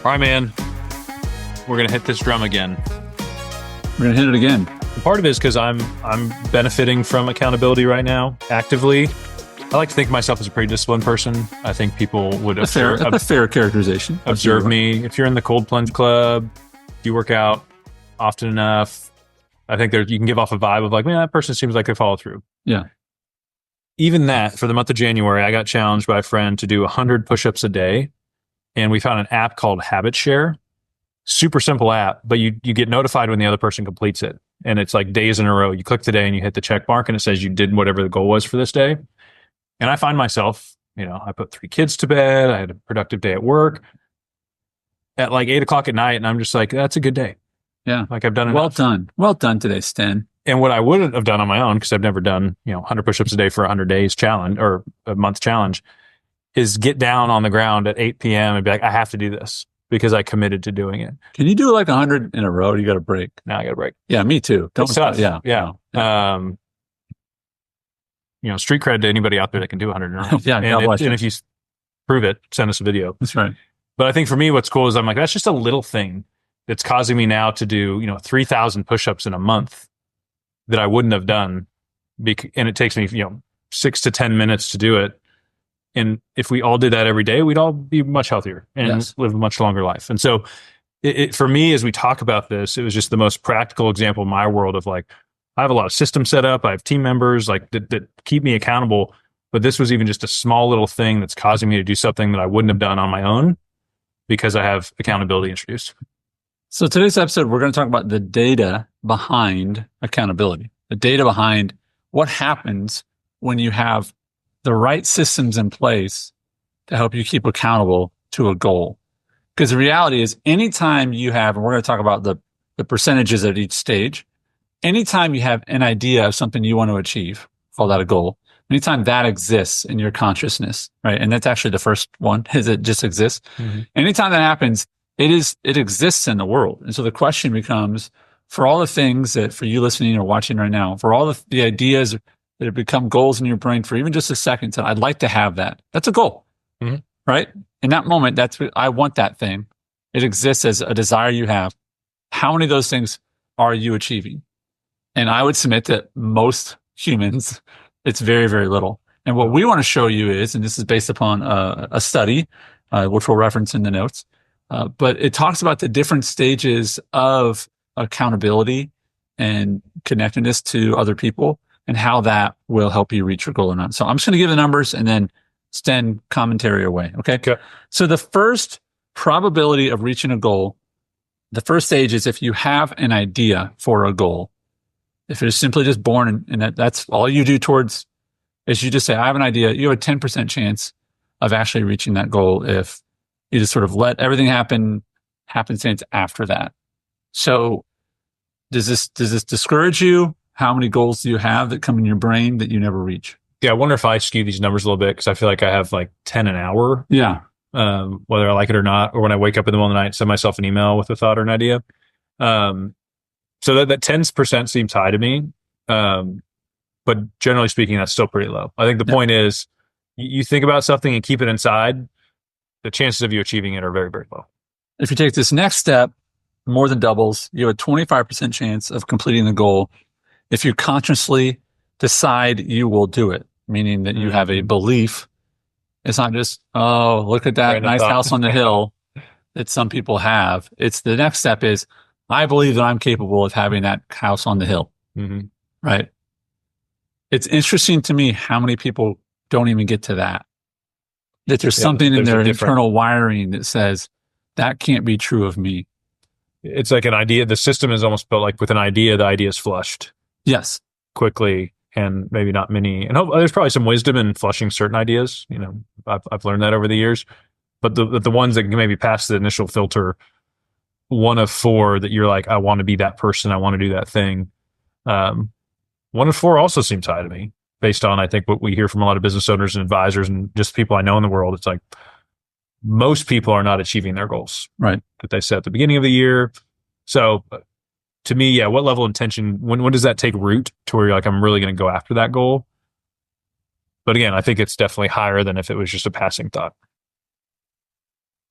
All right, man. We're gonna hit this drum again. We're going to hit it again. And part of it is because I'm benefiting from accountability right now, actively. I like to think of myself as a pretty disciplined person. I think people would That's a fair characterization. Observe me. If you're in the cold plunge club, if you work out often enough, I think you can give off a vibe of like, man, that person seems like they follow through. Yeah. Even that, for the month of January, I got challenged by a friend to do 100 push-ups a day. And we found an app called Habit Share. Super simple app, but you get notified when the other person completes it. And it's like days in a row. You click the day and you hit the check mark and it says you did whatever the goal was for this day. And I find myself, I put 3 kids to bed. I had a productive day at work at like 8:00 at night. And I'm just like, that's a good day. Yeah. Like I've done enough. Well done. Well done today, Sten. And what I wouldn't have done on my own, because I've never done, 100 push-ups a day for 100 days challenge or a month challenge, is get down on the ground at 8 p.m. and be like, I have to do this because I committed to doing it. Can you do like 100 in a row? You got a break. Now I got a break. Yeah, me too. It's tough. Yeah. Street cred to anybody out there that can do 100 in a row. Yeah. And if you prove it, send us a video. That's right. But I think for me, what's cool is I'm like, that's just a little thing that's causing me now to do, 3,000 push-ups in a month that I wouldn't have done. And it takes me, 6 to 10 minutes to do it. And if we all did that every day, we'd all be much healthier and live a much longer life. And so for me, as we talk about this, it was just the most practical example in my world of like, I have a lot of systems set up. I have team members like that keep me accountable. But this was even just a small little thing that's causing me to do something that I wouldn't have done on my own because I have accountability introduced. So today's episode, we're going to talk about the data behind accountability, the data behind what happens when you have the right systems in place to help you keep accountable to a goal. Because the reality is anytime you have, and we're going to talk about the percentages at each stage, anytime you have an idea of something you want to achieve, call that a goal, anytime that exists in your consciousness, right? And that's actually the first one, is it just exists. Mm-hmm. Anytime that happens, it exists in the world. And so the question becomes, for all the things that, for you listening or watching right now, for all the ideas that have become goals in your brain for even just a second, so I'd like to have that. That's a goal, right? In that moment, I want that thing. It exists as a desire you have. How many of those things are you achieving? And I would submit that most humans, it's very, very little. And what we want to show you is, and this is based upon a study, which we'll reference in the notes, but it talks about the different stages of accountability and connectedness to other people and how that will help you reach your goal or not. So I'm just going to give the numbers and then Sten commentary away. Okay. So the first probability of reaching a goal, the first stage is if you have an idea for a goal. If it is simply just born and that's all you do towards, is you just say, I have an idea. You have a 10% chance of actually reaching that goal if you just sort of let everything happen, happenstance after that. So does this discourage you? How many goals do you have that come in your brain that you never reach? Yeah, I wonder if I skew these numbers a little bit because I feel like I have like 10 an hour. Yeah. Whether I like it or not, or when I wake up in the middle of the night, send myself an email with a thought or an idea. So that 10% seems high to me. But generally speaking, that's still pretty low. I think the point is you think about something and keep it inside, the chances of you achieving it are very, very low. If you take this next step, more than doubles, you have a 25% chance of completing the goal if you consciously decide you will do it, meaning that you have a belief. It's not just, oh, look at that nice house on the hill that some people have. It's the next step is, I believe that I'm capable of having that house on the hill, right? It's interesting to me how many people don't even get to that. That there's something in their internal wiring that says, that can't be true of me. It's like an idea. The system is almost built like with an idea, the idea is flushed. Yes. Quickly, and maybe not many. And there's probably some wisdom in flushing certain ideas. I've learned that over the years. But the ones that can maybe pass the initial filter, one of 4 that you're like, I want to be that person. I want to do that thing. 1 of 4 also seems high to me, based on, I think, what we hear from a lot of business owners and advisors and just people I know in the world. It's like most people are not achieving their goals, right, that they set at the beginning of the year. So to me, yeah, what level of intention, when does that take root to where you're like, I'm really going to go after that goal? But again, I think it's definitely higher than if it was just a passing thought.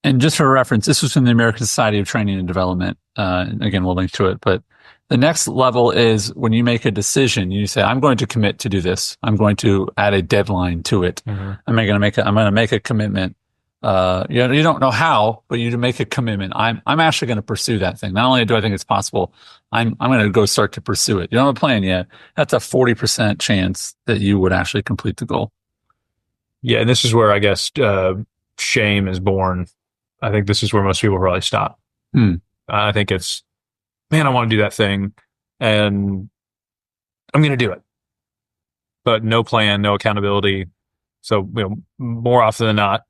And just for reference, this was from the American Society of Training and Development. Again, we'll link to it. But the next level is when you make a decision, you say, I'm going to commit to do this. I'm going to add a deadline to it. Mm-hmm. I'm going to make a commitment. You don't know how, but you make a commitment. I'm actually going to pursue that thing. Not only do I think it's possible, I'm going to go start to pursue it. You don't have a plan yet. That's a 40% chance that you would actually complete the goal. Yeah. And this is where I guess, shame is born. I think this is where most people probably stop. I think it's, man, I want to do that thing and I'm going to do it, but no plan, no accountability. So, more often than not,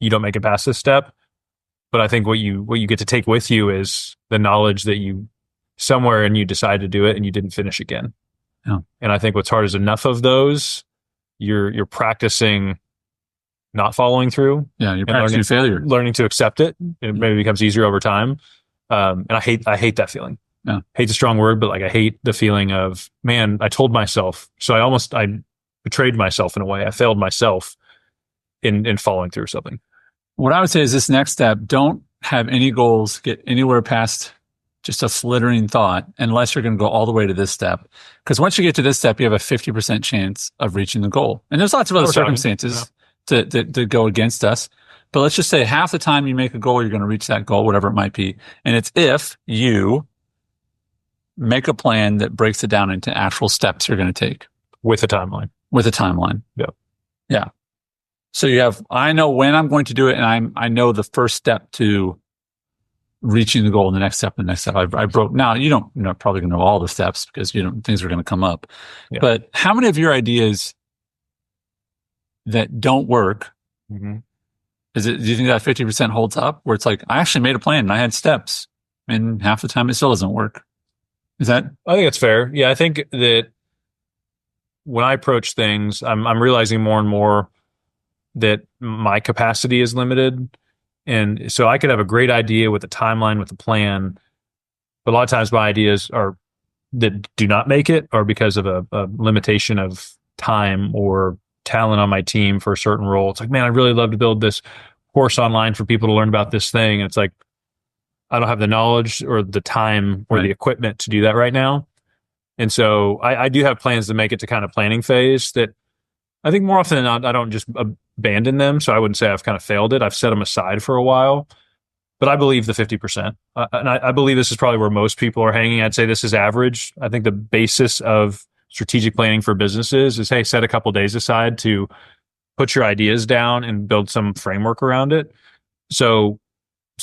you don't make it past this step. But I think what you get to take with you is the knowledge that you somewhere and you decided to do it and you didn't finish again. Yeah. And I think what's hard is enough of those, you're practicing not following through. Yeah, you're practicing failure. Learning to accept it. It maybe becomes easier over time. And I hate that feeling. Yeah. Hate's a strong word, but like I hate the feeling of, man, I told myself. So I betrayed myself in a way. I failed myself in following through something. What I would say is this next step, don't have any goals, get anywhere past just a flittering thought, unless you're going to go all the way to this step. Because once you get to this step, you have a 50% chance of reaching the goal. And there's lots of other circumstances to go against us. But let's just say half the time you make a goal, you're going to reach that goal, whatever it might be. And it's if you make a plan that breaks it down into actual steps you're going to take. With a timeline. Yeah. Yeah. So you have, I know when I'm going to do it, and I know the first step to reaching the goal, and the next step, I broke. Now you're not probably going to know all the steps because things are going to come up. Yeah. But how many of your ideas that don't work, do you think that 50% holds up? Where it's like, I actually made a plan and I had steps, and half the time it still doesn't work. Is that? I think it's fair. Yeah, I think that when I approach things, I'm realizing more and more that my capacity is limited. And so I could have a great idea with a timeline, with a plan, but a lot of times my ideas that do not make it are because of a limitation of time or talent on my team for a certain role. It's like, man, I'd really love to build this course online for people to learn about this thing. And it's like, I don't have the knowledge or the time or the equipment to do that right now. And so I do have plans to make it to kind of planning phase that I think more often than not, I don't just abandon them. So I wouldn't say I've kind of failed it. I've set them aside for a while, but I believe the 50%. And I believe this is probably where most people are hanging. I'd say this is average. I think the basis of strategic planning for businesses is, hey, set a couple days aside to put your ideas down and build some framework around it. So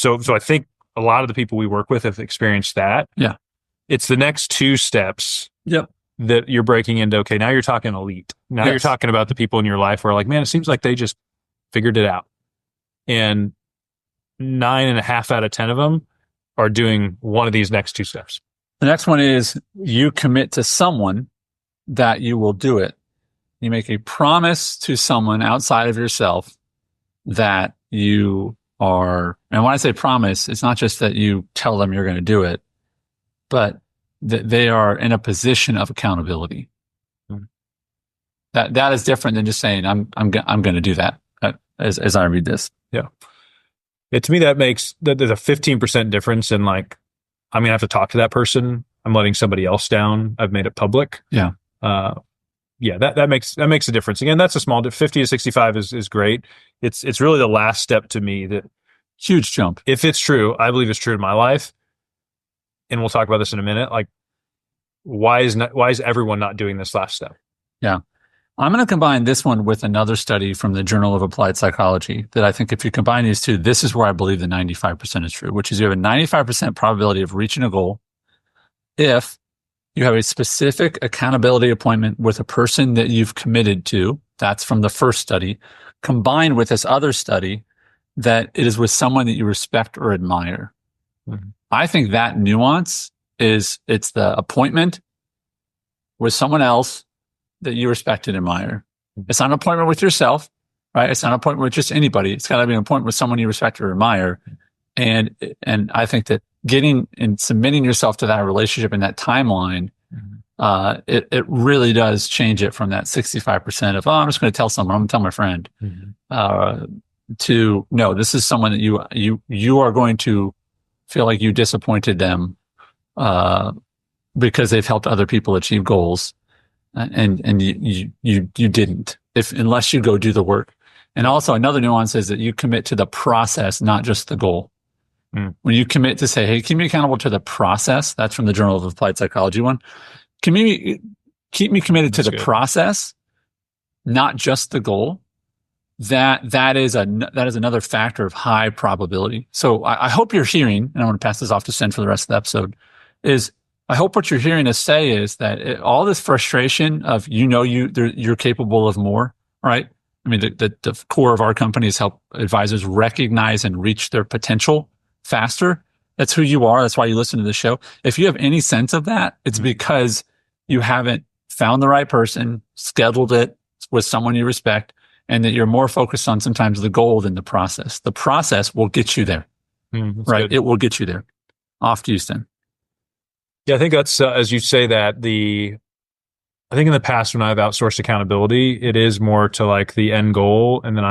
I think a lot of the people we work with have experienced that. Yeah. It's the next two steps. Yep. That you're breaking into, okay, now you're talking elite. Now you're talking about the people in your life who are like, man, it seems like they just figured it out. And 9.5 out of 10 of them are doing one of these next two steps. The next one is you commit to someone that you will do it. You make a promise to someone outside of yourself that you are, and when I say promise, it's not just that you tell them you're going to do it, but that they are in a position of accountability. That is different than just saying I'm going to do that. As I read this, yeah. To me, that makes there's a 15% difference in like, I'm gonna have to talk to that person. I'm letting somebody else down. I've made it public. Yeah. That makes a difference. Again, that's a small 50 to 65 is great. It's really the last step to me that huge jump. If it's true, I believe it's true in my life. And we'll talk about this in a minute. Like, why is everyone not doing this last step? Yeah. I'm going to combine this one with another study from the Journal of Applied Psychology that I think if you combine these two, this is where I believe the 95% is true, which is you have a 95% probability of reaching a goal if you have a specific accountability appointment with a person that you've committed to. That's from the first study, combined with this other study that it is with someone that you respect or admire. Mm-hmm. I think that nuance it's the appointment with someone else that you respect and admire. It's not an appointment with yourself, right? It's not an appointment with just anybody. It's got to be an appointment with someone you respect or admire. And I think that getting and submitting yourself to that relationship and that timeline, it really does change it from that 65% of, I'm just going to tell someone, I'm going to tell my friend. Mm-hmm. to no, this is someone that you are going to feel like you disappointed them, because they've helped other people achieve goals, and you didn't, unless you go do the work. And also another nuance is that you commit to the process, not just the goal. When you commit to say, hey, keep me accountable to the process, that's from the Journal of Applied Psychology one. Keep me committed to the process, not just the goal. That is another factor of high probability. So I hope you're hearing, and I want to pass this off to Sten for the rest of the episode, is I hope what you're hearing us say is that all this frustration of, you're capable of more, right? I mean, the core of our company is help advisors recognize and reach their potential faster. That's who you are. That's why you listen to the show. If you have any sense of that, it's because you haven't found the right person, scheduled it with someone you respect, and that you're more focused on sometimes the goal than the process. The process will get you there, right? Good. It will get you there. Off to you, Sten. Yeah, I think that's, as you say that, I think in the past when I've outsourced accountability, it is more to like the end goal, and then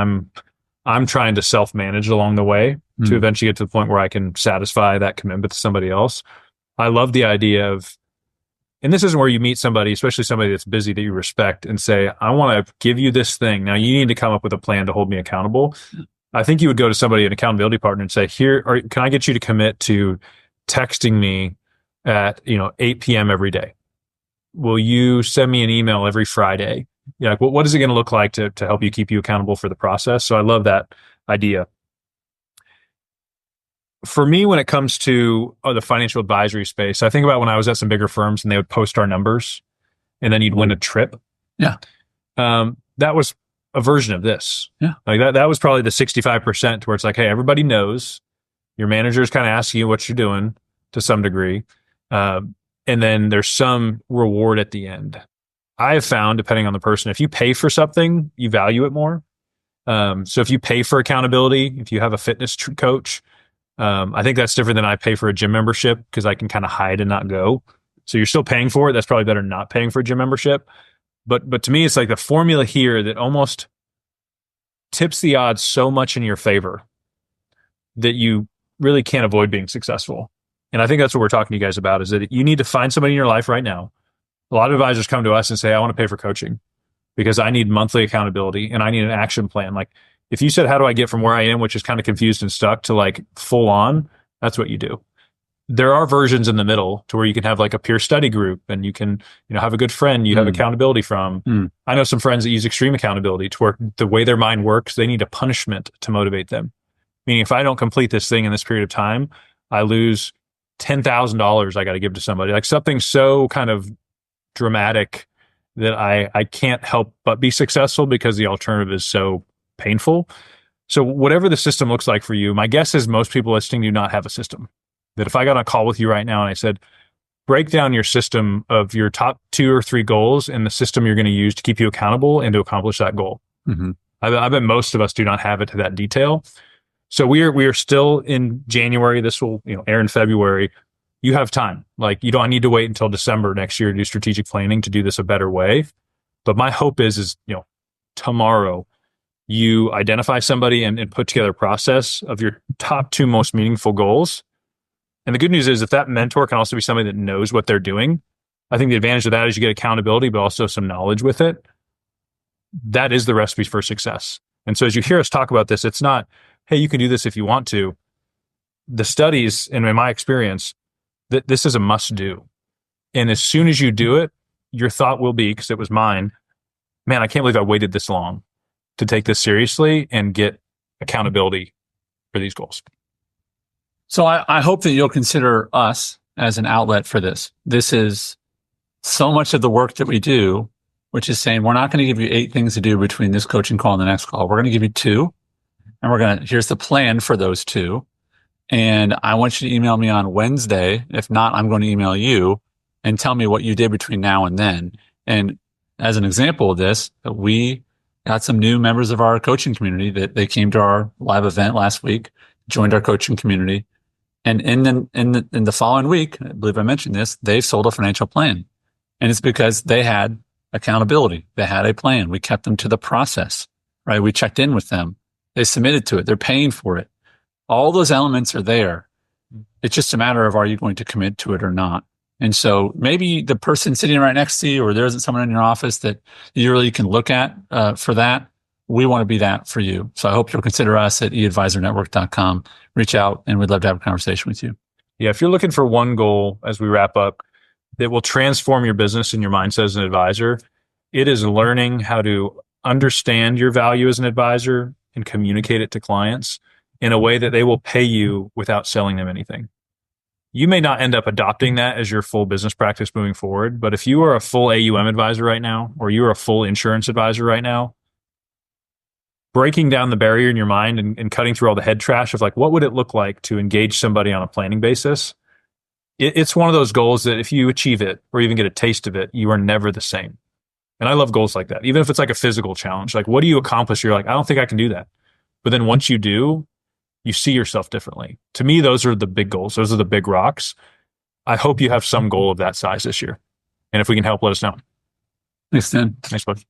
I'm trying to self-manage along the way to eventually get to the point where I can satisfy that commitment to somebody else. I love the idea of, and this isn't where you meet somebody, especially somebody that's busy, that you respect, and say, I want to give you this thing. Now you need to come up with a plan to hold me accountable. I think you would go to somebody, an accountability partner, and say, can I get you to commit to texting me at 8 p.m. every day? Will you send me an email every Friday? Like, what is it going to look like to help you keep you accountable for the process? So I love that idea. For me, when it comes to the financial advisory space, I think about when I was at some bigger firms and they would post our numbers, and then you'd win a trip. Yeah. That was a version of this. Yeah. Like that was probably the 65% where it's like, hey, everybody knows. Your manager's kind of asking you what you're doing to some degree. And then there's some reward at the end. I have found, depending on the person, if you pay for something, you value it more. So if you pay for accountability, if you have a fitness coach, I think that's different than I pay for a gym membership, because I can kind of hide and not go. So you're still paying for it. That's probably better than not paying for a gym membership. But to me, it's like the formula here that almost tips the odds so much in your favor that you really can't avoid being successful. And I think that's what we're talking to you guys about, is that you need to find somebody in your life right now. A lot of advisors come to us and say, I want to pay for coaching because I need monthly accountability and I need an action plan. Like, if you said, how do I get from where I am, which is kind of confused and stuck, to like full on, that's what you do. There are versions in the middle to where you can have like a peer study group, and you can, have a good friend you have accountability from. I know some friends that use extreme accountability to where the way their mind works, they need a punishment to motivate them. Meaning, if I don't complete this thing in this period of time, I lose $10,000 I got to give to somebody. Like something so kind of dramatic that I can't help but be successful because the alternative is so painful. So whatever the system looks like for you, my guess is most people listening do not have a system. That if I got on a call with you right now and I said, break down your system of your top 2 or 3 goals and the system you're going to use to keep you accountable and to accomplish that goal. I bet most of us do not have it to that detail. So we are still in January. This will air in February. You have time. Like, you don't need to wait until December next year to do strategic planning to do this a better way. But my hope is tomorrow you identify somebody and put together a process of your top 2 most meaningful goals. And the good news is, if that mentor can also be somebody that knows what they're doing, I think the advantage of that is you get accountability, but also some knowledge with it. That is the recipe for success. And so as you hear us talk about this, it's not, hey, you can do this if you want to. The studies, and in my experience, that this is a must do. And as soon as you do it, your thought will be, because it was mine, man, I can't believe I waited this long to take this seriously and get accountability for these goals. So I hope that you'll consider us as an outlet for this. This is so much of the work that we do, which is saying, we're not going to give you 8 things to do between this coaching call and the next call. We're going to give you 2. And here's the plan for those 2. And I want you to email me on Wednesday. If not, I'm going to email you and tell me what you did between now and then. And as an example of this, we got some new members of our coaching community that they came to our live event last week, joined our coaching community. And in the following week, I believe I mentioned this, they've sold a financial plan. And it's because they had accountability. They had a plan. We kept them to the process, right? We checked in with them. They submitted to it. They're paying for it. All those elements are there. It's just a matter of, are you going to commit to it or not? And so maybe the person sitting right next to you, or there isn't someone in your office that you really can look at for that. We want to be that for you. So I hope you'll consider us at eadvisornetwork.com. Reach out, and we'd love to have a conversation with you. Yeah, if you're looking for one goal as we wrap up that will transform your business and your mindset as an advisor, it is learning how to understand your value as an advisor and communicate it to clients in a way that they will pay you without selling them anything. You may not end up adopting that as your full business practice moving forward, but if you are a full AUM advisor right now, or you're a full insurance advisor right now, breaking down the barrier in your mind and cutting through all the head trash of like, what would it look like to engage somebody on a planning basis? It's one of those goals that if you achieve it or even get a taste of it, you are never the same. And I love goals like that. Even if it's like a physical challenge, like what do you accomplish? You're like, I don't think I can do that. But then once you do, you see yourself differently. To me, those are the big goals. Those are the big rocks. I hope you have some goal of that size this year. And if we can help, let us know. Thanks, Sten. Thanks, bud.